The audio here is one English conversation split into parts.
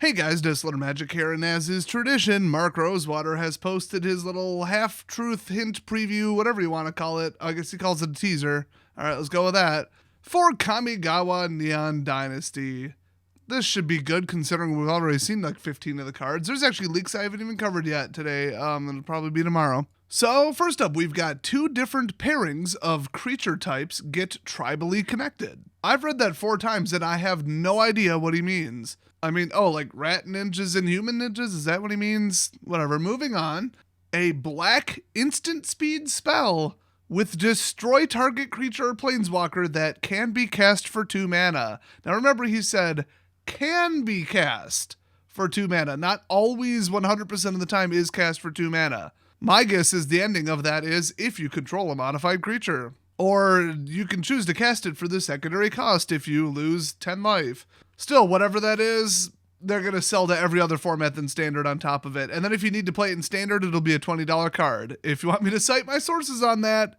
Hey guys, Little Magic here, and as is tradition, Mark Rosewater has posted his little half-truth hint preview, whatever you want to call it. I guess he calls it a teaser. Alright, let's go with that. For Kamigawa Neon Dynasty. This should be good considering we've already seen like 15 of the cards. There's actually leaks I haven't even covered yet today. It'll probably be tomorrow. So first up, we've got two different pairings of creature types get tribally connected. I've read that 4 times and I have no idea what he means. I mean, oh, like rat ninjas and human ninjas? Is that what he means? Whatever, moving on. A black instant speed spell with destroy target creature or planeswalker that can be cast for 2 mana. Now remember, he said can be cast for 2 mana. Not always 100% of the time is cast for 2 mana. My guess is the ending of that is if you control a modified creature. Or you can choose to cast it for the secondary cost if you lose 10 life. Still, whatever that is, they're going to sell to every other format than Standard on top of it. And then if you need to play it in Standard, it'll be a $20 card. If you want me to cite my sources on that,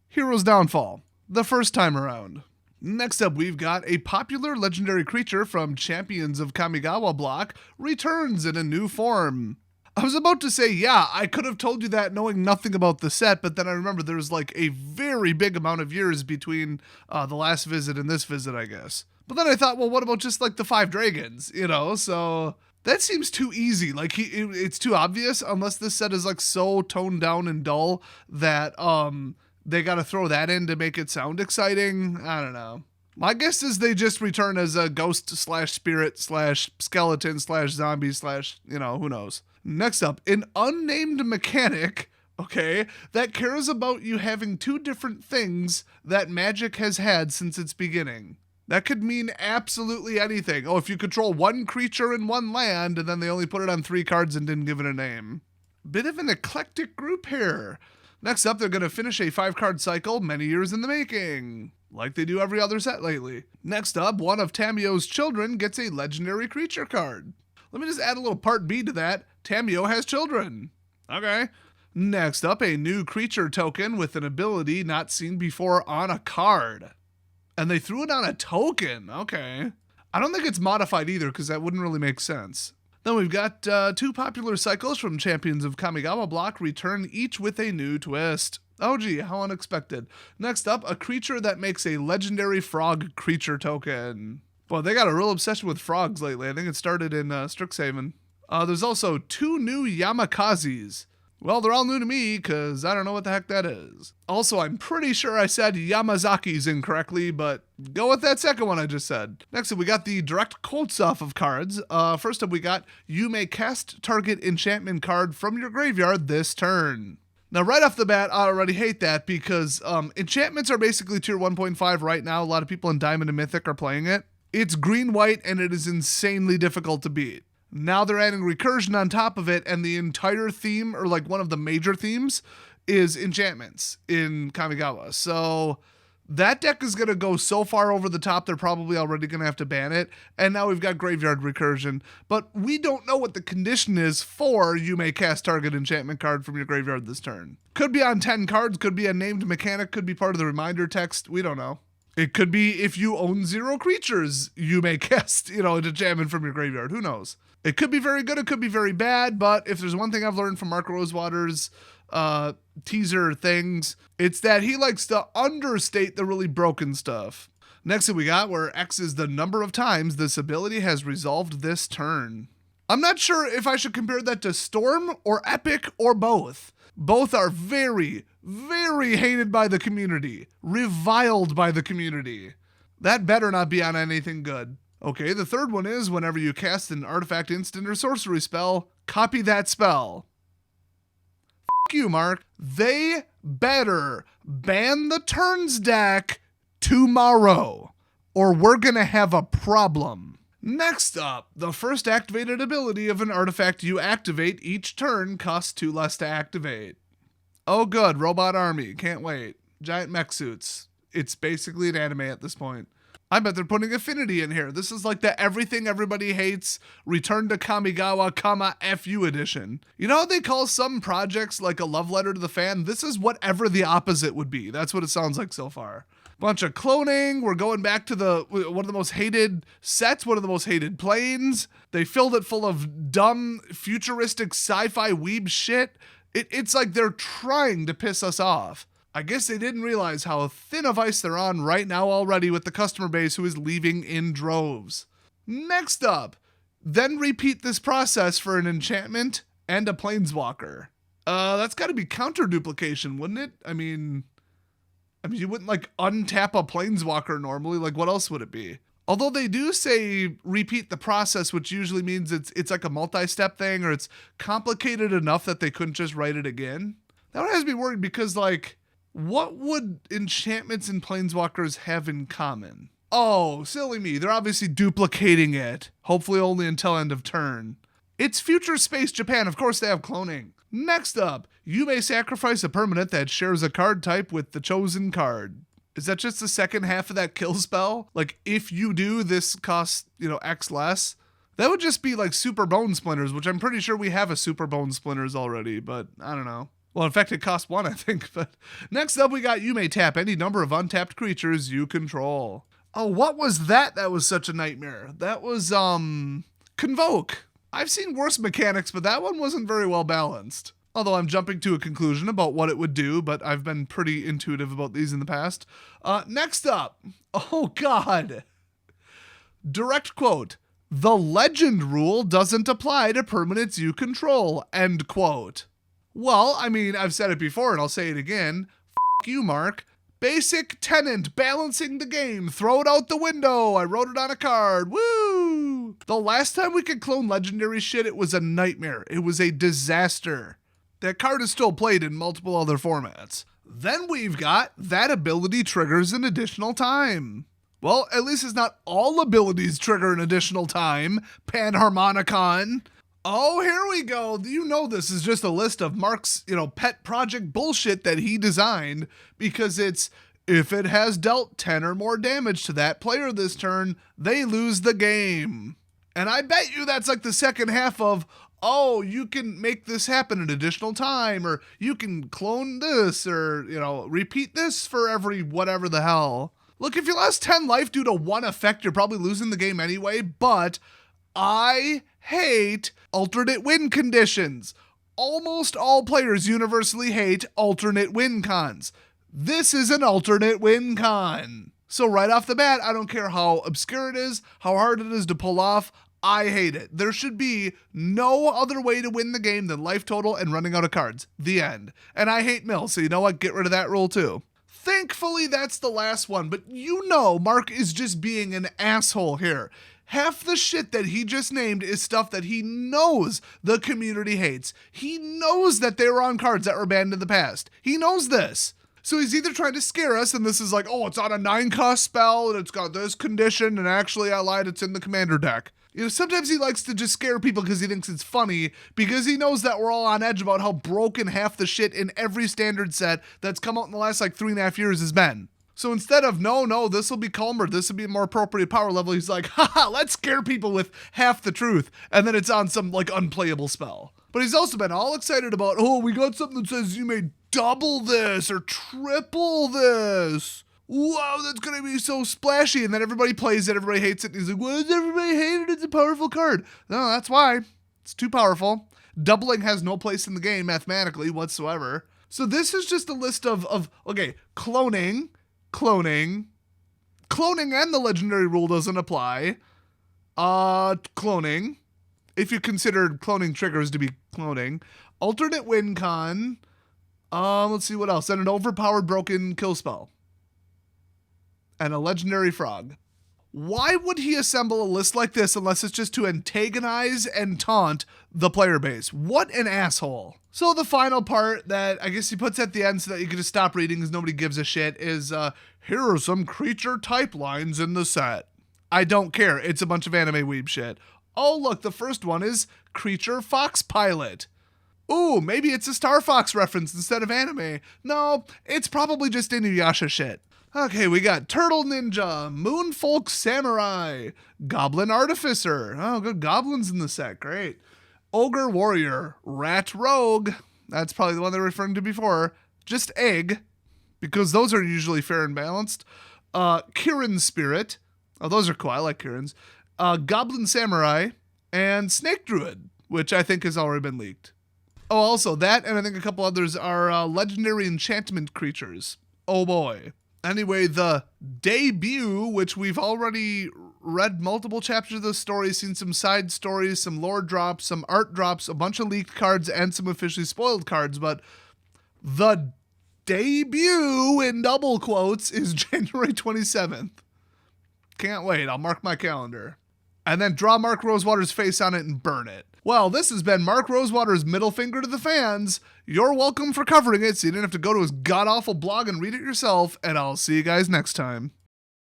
Hero's Downfall, the first time around. Next up, we've got a popular legendary creature from Champions of Kamigawa block returns in a new form. I was about to say, yeah, I could have told you that knowing nothing about the set, but then I remember there's like a very big amount of years between the last visit and this visit, I guess. But then I thought, well, what about just like the 5 dragons, you know? So that seems too easy. Like it's too obvious unless this set is like so toned down and dull that they got to throw that in to make it sound exciting. I don't know. My guess is they just return as a ghost slash spirit slash skeleton slash zombie slash, you know, who knows. Next up, an unnamed mechanic, okay, that cares about you having 2 different things that Magic has had since its beginning. That could mean absolutely anything. Oh, if you control 1 creature in 1 land, and then they only put it on 3 cards and didn't give it a name. Bit of an eclectic group here. Next up, they're going to finish a 5-card cycle many years in the making, like they do every other set lately. Next up, one of Tamio's children gets a legendary creature card. Let me just add a little part B to that. Tamio has children. Okay. Next up, a new creature token with an ability not seen before on a card. And they threw it on a token. Okay. I don't think it's modified either because that wouldn't really make sense. Then we've got 2 popular cycles from Champions of Kamigawa block return each with a new twist. Oh gee, how unexpected. Next up, a creature that makes a legendary frog creature token. Well, they got a real obsession with frogs lately. I think it started in Strixhaven. There's also 2 new Yamakazes. Well, they're all new to me because I don't know what the heck that is. Also, I'm pretty sure I said Yamazakis incorrectly, but go with that second one I just said. Next up, we got the direct quotes off of cards. First up, we got, you may cast target enchantment card from your graveyard this turn. Now, right off the bat, I already hate that because enchantments are basically tier 1.5 right now. A lot of people in Diamond and Mythic are playing it. It's green-white, and it is insanely difficult to beat. Now they're adding recursion on top of it, and the entire theme, or like one of the major themes, is enchantments in Kamigawa. So that deck is going to go so far over the top, they're probably already going to have to ban it. And now we've got graveyard recursion. But we don't know what the condition is for you may cast target enchantment card from your graveyard this turn. Could be on 10 cards, could be a named mechanic, could be part of the reminder text. We don't know. It could be if you own 0 creatures, you may cast, an enchantment from your graveyard. Who knows? It could be very good, it could be very bad, but if there's one thing I've learned from Mark Rosewater's teaser things, it's that he likes to understate the really broken stuff. Next thing we got, where X is the number of times this ability has resolved this turn. I'm not sure if I should compare that to Storm or Epic or both. Both are very, very hated by the community, reviled by the community. That better not be on anything good. Okay, the third one is whenever you cast an artifact, instant, or sorcery spell, copy that spell. F you, Mark. They better ban the turns deck tomorrow, or we're gonna have a problem. Next up, the first activated ability of an artifact you activate each turn costs 2 less to activate. Oh good, robot army, can't wait. Giant mech suits. It's basically an anime at this point. I bet they're putting Affinity in here. This is like the everything everybody hates, Return to Kamigawa, FU edition. You know how they call some projects like a love letter to the fan? This is whatever the opposite would be. That's what it sounds like so far. Bunch of cloning. We're going back to one of the most hated sets, one of the most hated planes. They filled it full of dumb, futuristic sci-fi weeb shit. It's like they're trying to piss us off. I guess they didn't realize how thin of ice they're on right now already with the customer base who is leaving in droves. Next up, then repeat this process for an enchantment and a planeswalker. That's got to be counter duplication, wouldn't it? I mean, you wouldn't like untap a planeswalker normally. Like, what else would it be? Although they do say repeat the process, which usually means it's like a multi-step thing, or it's complicated enough that they couldn't just write it again. That one has me worried because, like, what would enchantments and planeswalkers have in common? Oh, silly me. They're obviously duplicating it. Hopefully only until end of turn. It's Future Space Japan. Of course they have cloning. Next up, you may sacrifice a permanent that shares a card type with the chosen card. Is that just the second half of that kill spell? Like, if you do, this costs, X less? That would just be like Super Bone Splinters, which I'm pretty sure we have a Super Bone Splinters already, but I don't know. Well, in fact, it costs 1, I think. But next up, we got you may tap any number of untapped creatures you control. Oh, what was that? That was such a nightmare. That was, Convoke. I've seen worse mechanics, but that one wasn't very well balanced. Although I'm jumping to a conclusion about what it would do, but I've been pretty intuitive about these in the past. Next up. Oh, God. Direct quote. The legend rule doesn't apply to permanents you control. End quote. Well, I mean, I've said it before and I'll say it again. F*** you, Mark. Basic tenant, balancing the game. Throw it out the window. I wrote it on a card. Woo! The last time we could clone legendary shit, it was a nightmare. It was a disaster. That card is still played in multiple other formats. Then we've got that ability triggers an additional time. Well, at least it's not all abilities trigger an additional time. Panharmonicon. Oh, here we go. You know this is just a list of Mark's, pet project bullshit that he designed, because it's, if it has dealt 10 or more damage to that player this turn, they lose the game. And I bet you that's like the second half of, oh, you can make this happen an additional time, or you can clone this, or, repeat this for every whatever the hell. Look, if you lost 10 life due to one effect, you're probably losing the game anyway, but I hate alternate win conditions. Almost all players universally hate alternate win cons. This is an alternate win con. So right off the bat, I don't care how obscure it is, how hard it is to pull off, I hate it. There should be no other way to win the game than life total and running out of cards. The end. And I hate mill, so you know what? Get rid of that rule too. Thankfully, that's the last one, but Mark is just being an asshole here. Half the shit that he just named is stuff that he knows the community hates. He knows that they were on cards that were banned in the past. He knows this. So he's either trying to scare us, and this is like, oh, it's on a 9-cost spell, and it's got this condition, and actually I lied, it's in the commander deck. Sometimes he likes to just scare people because he thinks it's funny, because he knows that we're all on edge about how broken half the shit in every standard set that's come out in the last 3.5 years has been. So instead of, no, this will be calmer, this will be a more appropriate power level, he's like, haha, let's scare people with half the truth, and then it's on some unplayable spell. But he's also been all excited about, oh, we got something that says you may double this or triple this. Wow, that's going to be so splashy. And then everybody plays it, everybody hates it. And he's like, why does everybody hate it? It's a powerful card. No, that's why. It's too powerful. Doubling has no place in the game mathematically whatsoever. So this is just a list of cloning, and the legendary rule doesn't apply. Cloning, if you considered cloning triggers to be cloning. Alternate win con. Let's see what else. And an overpowered broken kill spell. And a legendary frog. Why would he assemble a list like this unless it's just to antagonize and taunt the player base? What an asshole. So the final part that I guess he puts at the end so that you can just stop reading because nobody gives a shit is, here are some creature type lines in the set. I don't care. It's a bunch of anime weeb shit. Oh, look, the first one is creature fox pilot. Ooh, maybe it's a Star Fox reference instead of anime. No, it's probably just Inuyasha shit. Okay, we got Turtle Ninja, Moonfolk Samurai, Goblin Artificer. Oh, good goblins in the set. Great. Ogre Warrior, Rat Rogue. That's probably the one they were referring to before. Just Egg, because those are usually fair and balanced. Kirin Spirit. Oh, those are cool. I like Kirins. Goblin Samurai, and Snake Druid, which I think has already been leaked. Oh, also that, and I think a couple others are legendary enchantment creatures. Oh boy. Anyway, the debut, which we've already read multiple chapters of the story, seen some side stories, some lore drops, some art drops, a bunch of leaked cards, and some officially spoiled cards, but the debut, in double quotes, is January 27th. Can't wait. I'll mark my calendar. And then draw Mark Rosewater's face on it and burn it. Well, this has been Mark Rosewater's middle finger to the fans. You're welcome for covering it, so you didn't have to go to his god-awful blog and read it yourself, and I'll see you guys next time.